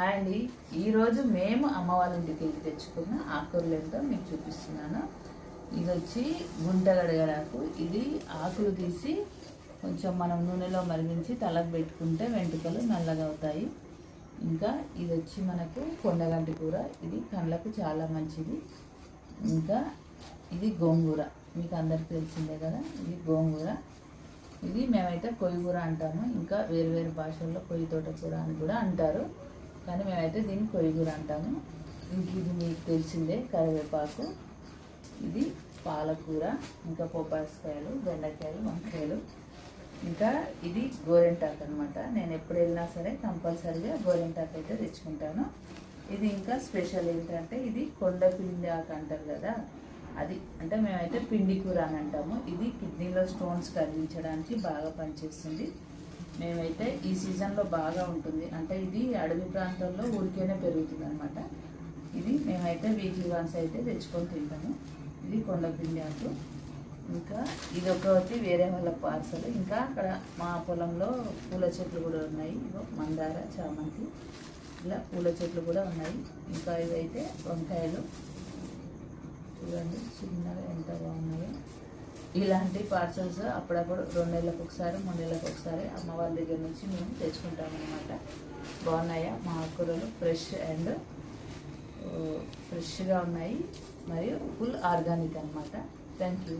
Hi అండి. ఈరోజు మేము అమ్మ వాళ్ళ ఇంటికి వెళ్ళి తెచ్చుకున్న ఆకుకూరలు ఏంటో మీకు చూపిస్తున్నాను. ఇది వచ్చి గుంటగడగడాకు. ఇది ఆకులు తీసి కొంచెం మనం నూనెలో మరిగించి తలకు పెట్టుకుంటే వెంట్రుకలు నల్లగా అవుతాయి. ఇంకా ఇది వచ్చి మనకు కొండగంటి కూర. ఇది కళ్ళకు చాలా మంచిది. ఇంకా ఇది గోంగూర, మీకు అందరికీ తెలిసిందే కదా. ఇది గోంగూర. ఇది మేమైతే కొయ్యి కూర అంటాము. ఇంకా వేరు వేరు భాషల్లో కొయ్యి తోట కూర అని కూడా అంటారు, కానీ మేమైతే దీన్ని కొయ్యి కూర అంటాము. ఇంక ఇది మీకు తెలిసిందే కరివేపాకు. ఇది పాలకూర, ఇంకా పొప్పాసకాయలు, బెండకాయలు, వంకాయలు. ఇంకా ఇది గోరింటాకు అనమాట. నేను ఎప్పుడు వెళ్ళినా సరే కంపల్సరీగా గోరింటాకు అయితే తెచ్చుకుంటాను. ఇది ఇంకా స్పెషల్ ఏంటంటే ఇది కొండ పిండి ఆకు అంటారు కదా, అది అంటే మేమైతే పిండి కూర అని అంటాము. ఇది కిడ్నీలో స్టోన్స్ కరిగించడానికి బాగా పనిచేస్తుంది. మేమైతే ఈ సీజన్లో బాగా ఉంటుంది, అంటే ఇది అడవి ప్రాంతాల్లో ఊరికేనే పెరుగుతుంది అనమాట. ఇది మేమైతే వీక్లీ వన్స్ అయితే తెచ్చుకొని తింటాము. ఇది కొండపిండి ఆకు. ఇంకా ఇది ఒకటి వేరే వాళ్ళ పార్సల్. ఇంకా అక్కడ మా పొలంలో పూల చెట్లు కూడా ఉన్నాయి. ఇగో మందార, చామంతి, ఇలా పూల చెట్లు కూడా ఉన్నాయి. ఇంకా ఇవైతే వంకాయలు చూడండి చిన్నగా ఎంత బాగున్నాయో. ఇలాంటి పార్సల్స్ అప్పుడప్పుడు 2 నెలలకు ఒకసారి 3 నెలలకు ఒకసారి అమ్మ వాళ్ళ దగ్గర నుంచి మేము తెచ్చుకుంటామన్నమాట. బాగున్నాయా మా ఆకుకూరలు? ఫ్రెష్గా ఉన్నాయి మరియు ఫుల్ ఆర్గానిక్ అనమాట. Thank you.